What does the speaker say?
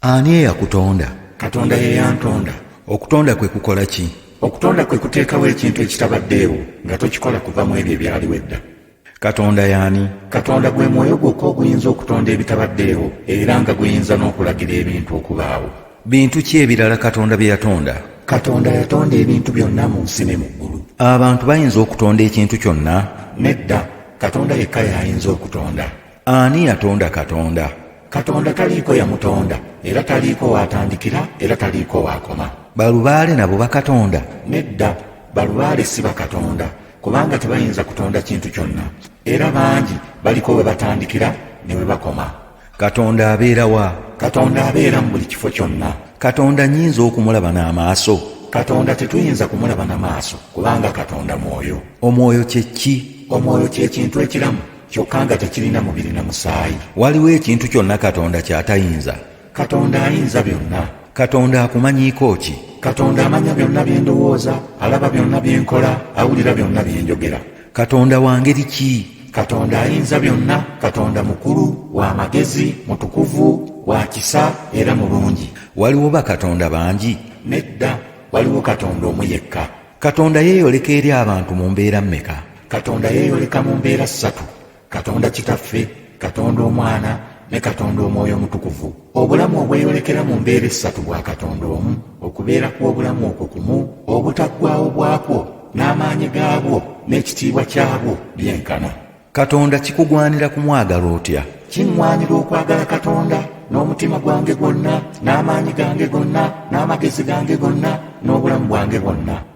Ani eyakutonda? Katonda ye yantonda. Okutonda kwe kukola ki? Okutonda kwe kuteekawo ekintu ekitabaddeewo nga tokikola kuva mu ebyo ebyaliwo edda. Katonda y'ani? Katonda gwe mwoyo gwokka oguyinza okutonda ebitabaddeewo era nga guyinza n'okulagira ebintu okubaawo. Bintu ki ebirala Katonda bye yatonda? Katonda yatonda ebintu byonna mu nsi ne mu ggulu. Abantu bayinza okutonda ekintu kyonna? Nedda, Katonda yekka y'ayinza okutonda. Ani yatonda Katonda? Katonda taliiko yamutonda, era taliiko waatandikira, era taliiko waakoma. Balubaale nabo bakatonda? Nedda, balubaale si bakatonda, kubanga tebayinza kutonda kintu kyonna. Era bangi baliko we batandikira ne we bakoma. Katonda abeera wa? Katonda abeera mu buli kifo kyonna. Katonda nnyinza okumulaba n'amaaso? Katonda tetuyinza kumulaba n'amaaso, kubanga Katonda mwoyo. Omwoyo kye ki? Omwoyo ky'ekintu ekiramu, kyokka nga tekirina mubiri na musaayi. Waliwo ekintu kyonna Katonda ky'atayinza? Katonda ayinza byonna. Katonda akumanyiiko ki? Katonda amanya byonna bye ndowooza, alaba byonna bye nkola, awulira byonna bye njogera. Katonda wa ngeri ki? Katonda ayinza byonna. Katonda mukulu, wa magezi, mutukuvu, wa kisa era mulungi. Waliwo bakatonda bangi? Nedda, waliwo Katonda omu yekka. Katonda yeeyoleka eri abantu mu mbeera mmeka? Katonda yeeyoleka mu mbeera ssatu: Katonda Kitaffe, Katonda Omwana ne Katonda Omwoyo Omutukuvu. Obulamu obweyolekera mu mbeera essatu bwa Katonda omu, okubeera kw'obulamu okwo kumu, obutaggwaawo bwakwo n'amaanyi gaabwo n'ekitiibwa kyabwo byenkana. Katonda kikugwanira kumwagala otya? Kiŋŋwanira okwagala Katonda n'omutima gwange gwonna, n'amaanyi gange gonna, n'amagezi gange gonna, n'obulamu bwange bwonna.